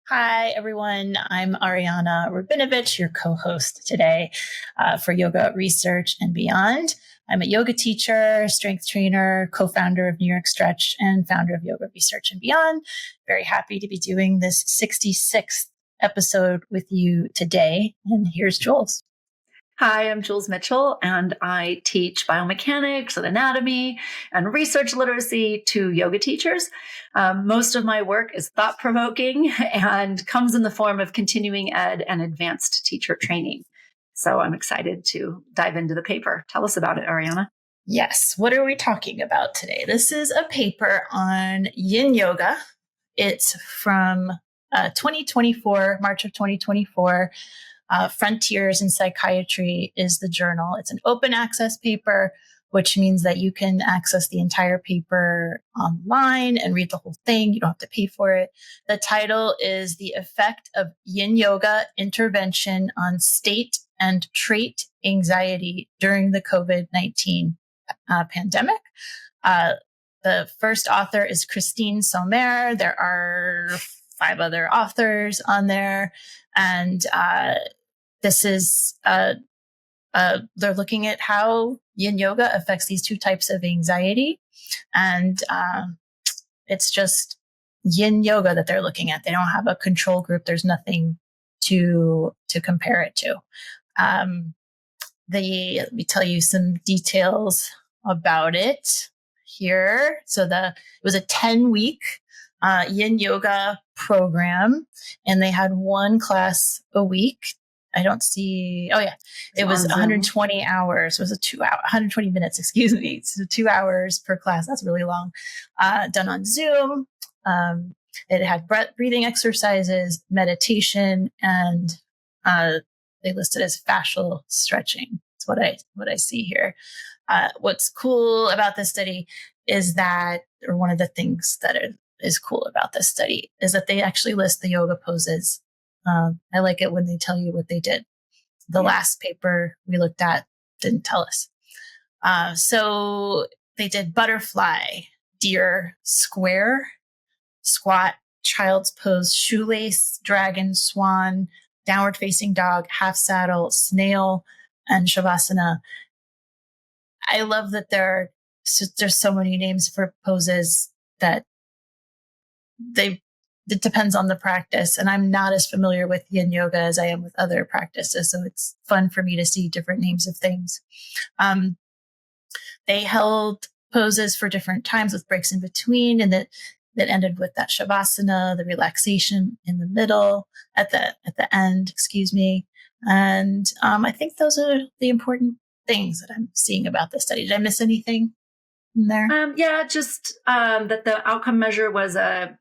Hi, everyone. I'm Ariana Rabinovich, your co-host today for Yoga Research and Beyond. I'm a yoga teacher, strength trainer, co-founder of New York Stretch, and founder of Yoga Research and Beyond. Very happy to be doing this 66th episode with you today. And here's Jules. Hi, I'm Jules Mitchell, and I teach biomechanics and anatomy and research literacy to yoga teachers. Most of my work is thought-provoking and comes in the form of continuing ed and advanced teacher training. So I'm excited to dive into the paper. Tell us about it, Ariana. Yes. What are we talking about today? This is a paper on Yin Yoga. It's from 2024, March of 2024. Frontiers in Psychiatry is the journal. It's an open access paper, which means that you can access the entire paper online and read the whole thing. You don't have to pay for it. The title is The Effect of Yin Yoga Intervention on State and Trait Anxiety During the COVID-19 Pandemic. The first author is Christine Sommer. There are 5 other authors on there. And this is, they're looking at how Yin Yoga affects these 2 types of anxiety. And it's just Yin Yoga that they're looking at. They don't have a control group. There's nothing to compare it to. Let me tell you some details about it here. So it was a 10-week Yin Yoga program, and they had 1 class a week. I don't see. Oh yeah, it was 120 hours. It was 120 minutes. Excuse me. So 2 hours per class. That's really long. Done on Zoom. It had breathing exercises, meditation, and they listed as fascial stretching. That's what I see here. What's cool about this study is that, or one of the things that is cool about this study, is that they actually list the yoga poses. I like it when they tell you what they did. The last paper we looked at didn't tell us. So they did butterfly, deer, square, squat, child's pose, shoelace, dragon, swan, downward facing dog, half saddle, snail, and shavasana. I love that there's so many names for poses that it depends on the practice. And I'm not as familiar with Yin Yoga as I am with other practices. So it's fun for me to see different names of things. They held poses for different times with breaks in between, and that ended with that shavasana, the relaxation in the middle, at the end, excuse me. And I think those are the important things that I'm seeing about this study. Did I miss anything in there? Just that the outcome measure was a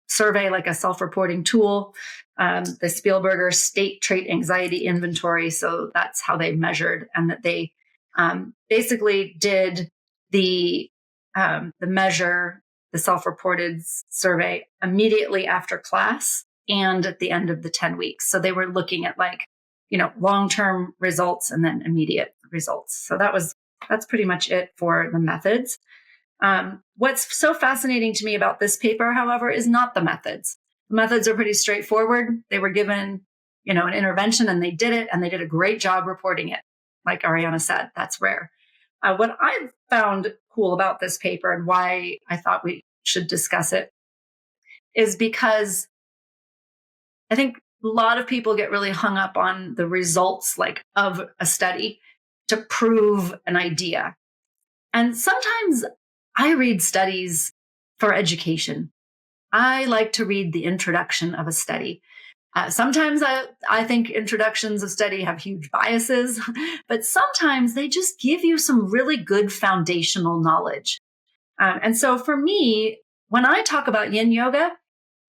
survey, like a self-reporting tool, the Spielberger State Trait Anxiety Inventory. So that's how they measured, and that they basically did the measure, the self-reported survey, immediately after class and at the end of the 10 weeks. So they were looking at long-term results and then immediate results. So that's pretty much it for the methods. What's so fascinating to me about this paper, however, is not the methods. The methods are pretty straightforward. They were given, an intervention, and they did it, and they did a great job reporting it. Like Ariana said, that's rare. What I found cool about this paper, and why I thought we should discuss it, is because I think a lot of people get really hung up on the results, of a study to prove an idea. And sometimes I read studies for education. I like to read the introduction of a study. Sometimes I think introductions of study have huge biases, but sometimes they just give you some really good foundational knowledge. And so for me, when I talk about Yin Yoga,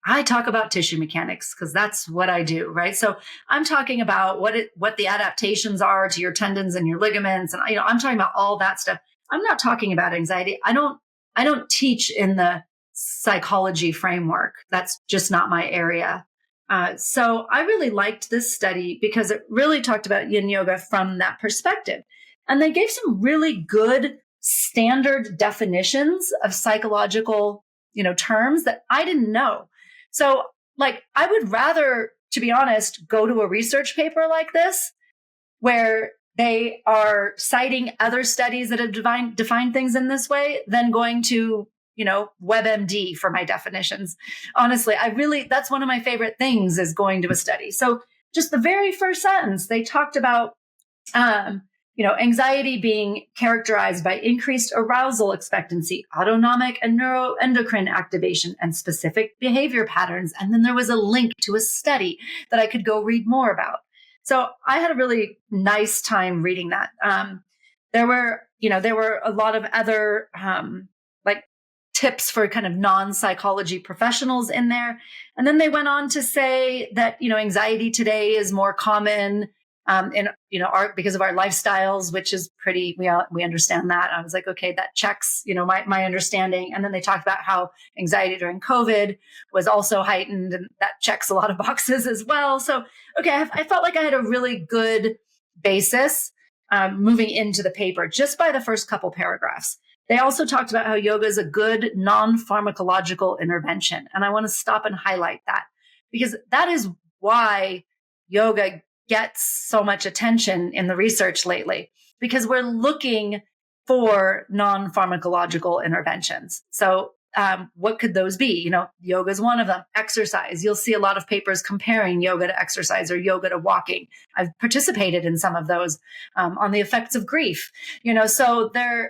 I talk about tissue mechanics, because that's what I do, right? So I'm talking about what the adaptations are to your tendons and your ligaments, and I'm talking about all that stuff. I'm not talking about anxiety. I don't teach in the psychology framework. That's just not my area. So I really liked this study because it really talked about Yin Yoga from that perspective. And they gave some really good standard definitions of psychological, terms that I didn't know. So like, I would rather, to be honest, go to a research paper like this, where they are citing other studies that have defined things in this way, than going to, WebMD for my definitions. Honestly, that's one of my favorite things, is going to a study. So just the very first sentence, they talked about, anxiety being characterized by increased arousal expectancy, autonomic and neuroendocrine activation, and specific behavior patterns. And then there was a link to a study that I could go read more about. So I had a really nice time reading that. There were a lot of other like tips for kind of non-psychology professionals in there. And then they went on to say that, anxiety today is more common because of our lifestyles, which is we understand that. I was like, okay, that checks, my understanding. And then they talked about how anxiety during COVID was also heightened, and that checks a lot of boxes as well. So, okay, I felt like I had a really good basis moving into the paper just by the first couple paragraphs. They also talked about how yoga is a good non-pharmacological intervention. And I want to stop and highlight that, because that is why yoga gets so much attention in the research lately, because we're looking for non-pharmacological interventions. So what could those be? Yoga is one of them. Exercise. You'll see a lot of papers comparing yoga to exercise or yoga to walking. I've participated in some of those on the effects of grief. So that's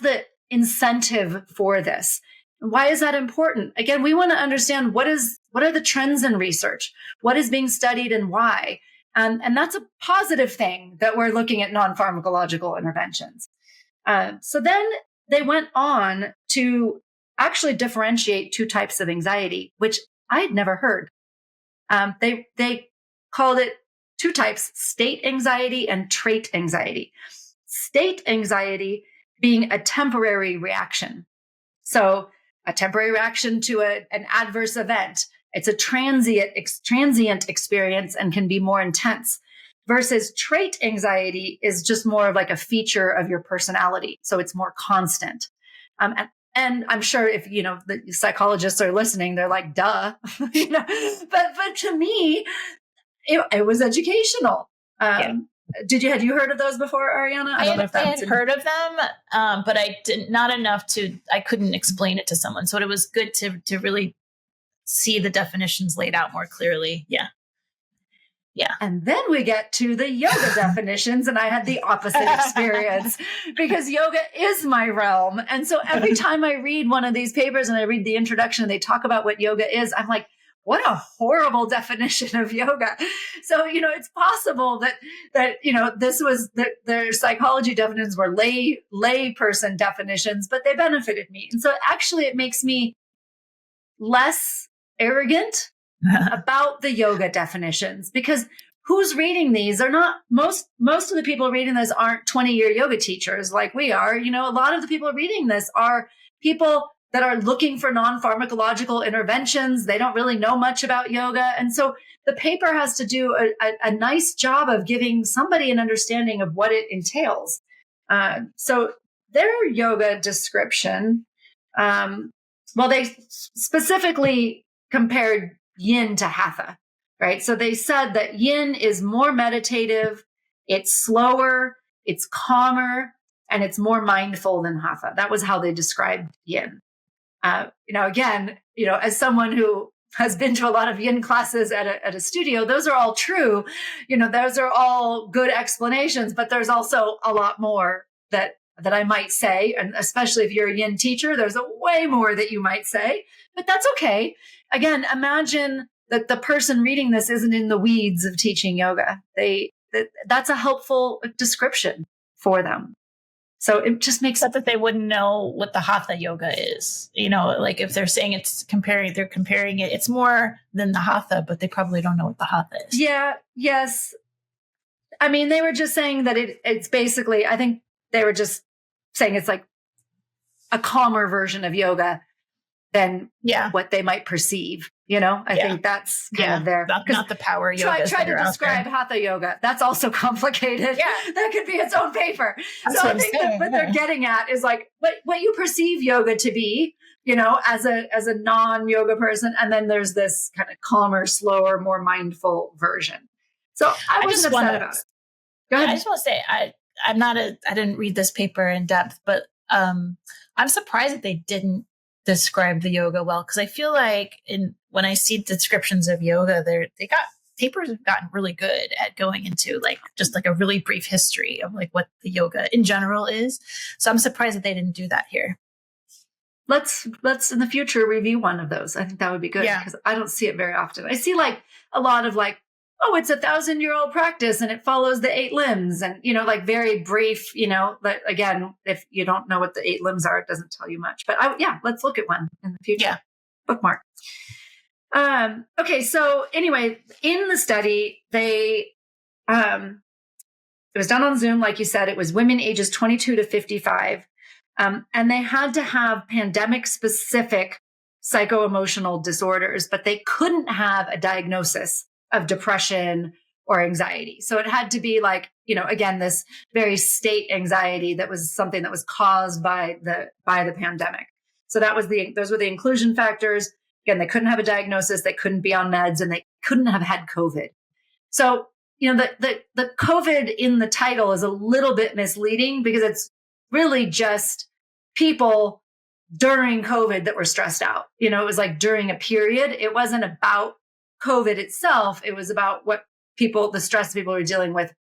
the incentive for this. Why is that important? Again, we want to understand what are the trends in research, what is being studied, and why. And that's a positive thing that we're looking at non-pharmacological interventions. So then they went on to actually differentiate two types of anxiety, which I had never heard. They called it two types: state anxiety and trait anxiety. State anxiety being a temporary reaction. So a temporary reaction to an adverse event. It's a transient experience and can be more intense. Versus trait anxiety is just more of like a feature of your personality. So it's more constant. And I'm sure if, the psychologists are listening, they're like, duh, but to me, it was educational. Had you heard of those before, Ariana? I had heard of them, but not enough I couldn't explain it to someone. So it was good to really see the definitions laid out more clearly. Yeah. Yeah. And then we get to the yoga definitions, and I had the opposite experience because yoga is my realm. And so every time I read one of these papers and I read the introduction and they talk about what yoga is, I'm like, what a horrible definition of yoga. So, it's possible that their psychology definitions were lay person definitions, but they benefited me. And so actually it makes me less arrogant about the yoga definitions, because who's reading these are not most of the people reading this aren't 20-year yoga teachers like we are. A lot of the people reading this are people that are looking for non-pharmacological interventions. They don't really know much about yoga. And so the paper has to do a nice job of giving somebody an understanding of what it entails. So their yoga description, they specifically compared yin to hatha, right? So they said that yin is more meditative, it's slower, it's calmer, and it's more mindful than hatha. That was how they described yin. Again, as someone who has been to a lot of yin classes at a studio, those are all true. Those are all good explanations, but there's also a lot more that I might say. And especially if you're a yin teacher, there's a way more that you might say, but that's okay. Again, imagine that the person reading this isn't in the weeds of teaching yoga. That's a helpful description for them. So it just makes sense that they wouldn't know what the hatha yoga is. Like if they're saying they're comparing it, it's more than the hatha, but they probably don't know what the hatha is. Yeah. Yes. I mean, they were just saying that it's basically, I think they were just saying it's like a calmer version of yoga than what they might perceive. I think that's kind of there. Not the power yoga. Try to describe hatha yoga. That's also complicated. Yeah. That could be its own paper. That's so I think what they're getting at is like what you perceive yoga to be, as a non-yoga person. And then there's this kind of calmer, slower, more mindful version. So I wasn't upset about it. Go ahead. I just want to say, I didn't read this paper in depth, but I'm surprised that they didn't describe the yoga well. Cause I feel like when I see descriptions of yoga, papers have gotten really good at going into just a really brief history of what the yoga in general is. So I'm surprised that they didn't do that here. Let's in the future review one of those. I think that would be good because I don't see it very often. I see a lot of it's 1,000-year-old practice and it follows the 8 limbs and, very brief, again, if you don't know what the 8 limbs are, it doesn't tell you much, but let's look at one in the future. Yeah. Bookmark. Okay. So anyway, in the study, it was done on Zoom. Like you said, it was women ages 22 to 55. And they had to have pandemic specific psycho-emotional disorders, but they couldn't have a diagnosis of depression or anxiety. So it had to be again, this very state anxiety that was something that was caused by the pandemic. So those were the inclusion factors. Again, they couldn't have a diagnosis, they couldn't be on meds, and they couldn't have had COVID. So, the COVID in the title is a little bit misleading because it's really just people during COVID that were stressed out. It was during a period. It wasn't about COVID itself. It was about the stress people were dealing with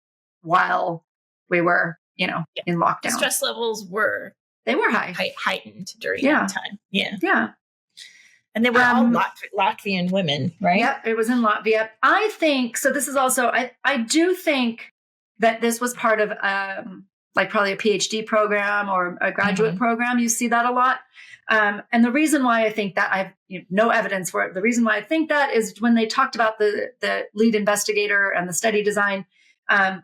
while we were, in lockdown. The stress levels were heightened during that time. Yeah. Yeah. And they were all Latvian women, right? Yeah, it was in Latvia. I think, so this is also, I do think that this was part of probably a PhD program or a graduate program. You see that a lot. And the reason why I think that, I have no evidence for it. The reason why I think that is when they talked about the lead investigator and the study design,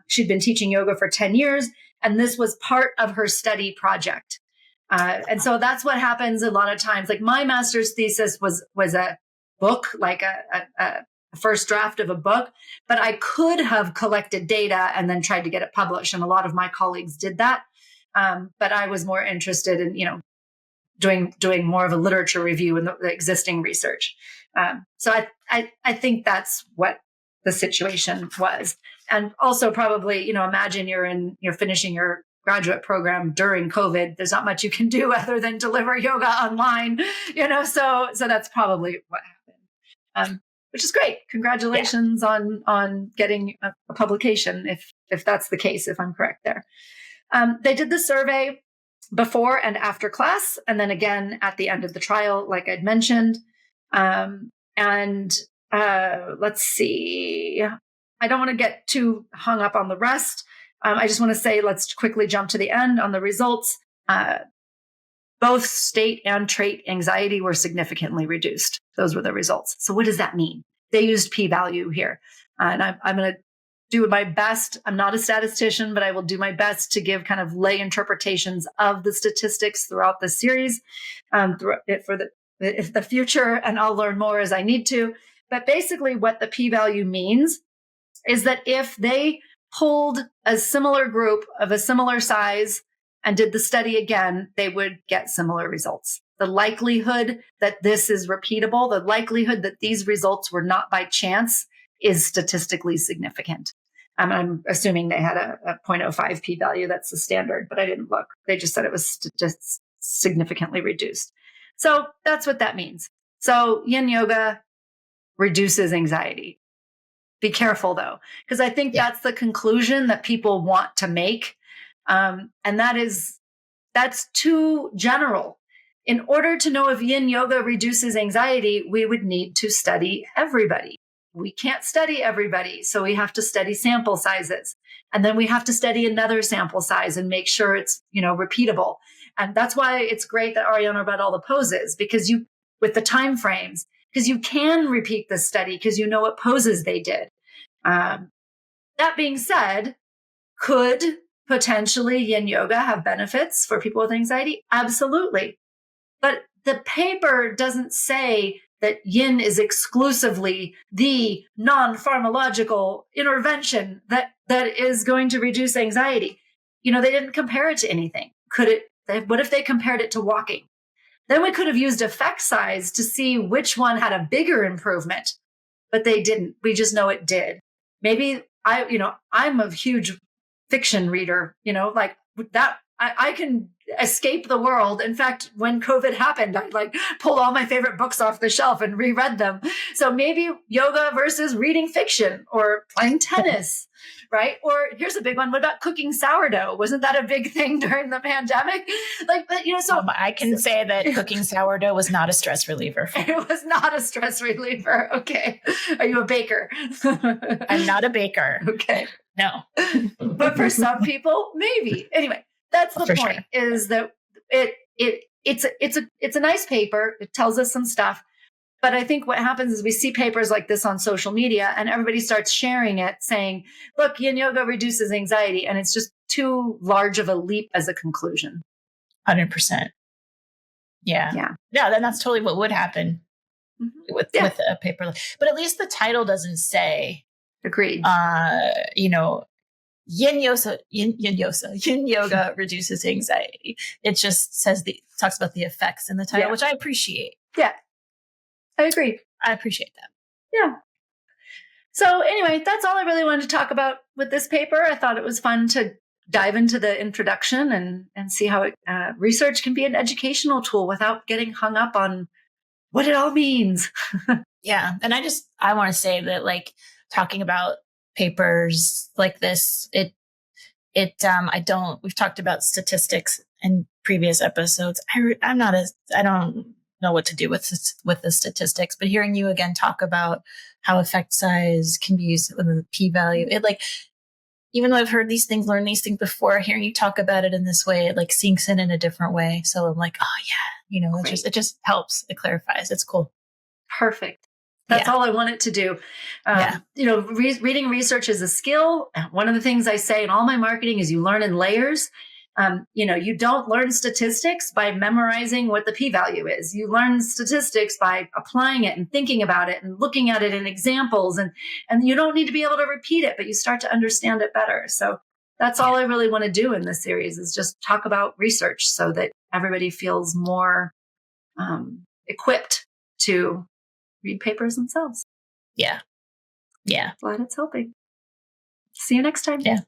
she'd been teaching yoga for 10 years, and this was part of her study project. And so that's what happens a lot of times. My master's thesis was a book, a first draft of a book, but I could have collected data and then tried to get it published. And a lot of my colleagues did that. But I was more interested in, doing more of a literature review in the existing research. So I think that's what the situation was. And also probably, imagine you're finishing your graduate program during COVID. There's not much you can do other than deliver yoga online, so that's probably what happened. Which is great. Congratulations on getting a publication, if that's the case, if I'm correct there. They did the survey before and after class, and then again at the end of the trial, like I'd mentioned. Let's see. I don't want to get too hung up on the rest. I just want to say, let's quickly jump to the end on the results. Both state and trait anxiety were significantly reduced. Those were the results. So what does that mean? They used p-value here. And I'm going to do my best. I'm not a statistician, but I will do my best to give kind of lay interpretations of the statistics throughout the series for the future, and I'll learn more as I need to. But basically what the p-value means is that if they pulled a similar group of a similar size and did the study again, they would get similar results. The likelihood that this is repeatable, the likelihood that these results were not by chance, is statistically significant. I'm assuming they had a 0.05 p-value. That's the standard, but I didn't look. They just said it was just significantly reduced. So that's what that means. So Yin Yoga reduces anxiety. Be careful though, because I think that's the conclusion that people want to make. And that's too general. In order to know if Yin Yoga reduces anxiety, we would need to study everybody. We can't study everybody, so we have to study sample sizes. And then we have to study another sample size and make sure it's, repeatable. And that's why it's great that Ariana read all the poses, because with the time frames, because you can repeat the study because you know what poses they did. That being said, could potentially Yin Yoga have benefits for people with anxiety? Absolutely. But the paper doesn't say that Yin is exclusively the non-pharmacological intervention that is going to reduce anxiety. They didn't compare it to anything. What if they compared it to walking? Then we could have used effect size to see which one had a bigger improvement, but they didn't. We just know it did. Maybe I'm a huge fiction reader, like that. I can escape the world. In fact, when COVID happened, I like pulled all my favorite books off the shelf and reread them. So maybe yoga versus reading fiction or playing tennis, right? Or here's a big one. What about cooking sourdough? Wasn't that a big thing during the pandemic? Like, but I can say that cooking sourdough was not a stress reliever. It was not a stress reliever. Okay. Are you a baker? I'm not a baker. Okay. No. But for some people, maybe. Anyway, that's the point, is that it's a nice paper. It tells us some stuff. But I think what happens is we see papers like this on social media and everybody starts sharing it saying, look, Yin Yoga reduces anxiety. And it's just too large of a leap as a conclusion. 100%. Yeah. Then that's totally what would happen with a paper. But at least the title doesn't say, agreed. Yin Yoga reduces anxiety. It just says talks about the effects in the title, which I appreciate. Yeah. I agree. I appreciate that. Yeah. So anyway, that's all I really wanted to talk about with this paper. I thought it was fun to dive into the introduction and see how research can be an educational tool without getting hung up on what it all means. Yeah. And I want to say that, like, talking about papers like this, we've talked about statistics in previous episodes. I don't know what to do with the statistics, but hearing you again talk about how effect size can be used with the p-value, it, like, even though I've learned these things before, hearing you talk about it in this way, it like sinks in a different way. So I'm like, oh yeah, it just helps. It clarifies. It's cool. Perfect. That's all I want it to do. Reading research is a skill. One of the things I say in all my marketing is you learn in layers. You don't learn statistics by memorizing what the p-value is. You learn statistics by applying it and thinking about it and looking at it in examples. And you don't need to be able to repeat it, but you start to understand it better. So that's all I really want to do in this series, is just talk about research so that everybody feels more equipped to read papers themselves. Yeah. Glad it's helping. See you next time. Yeah.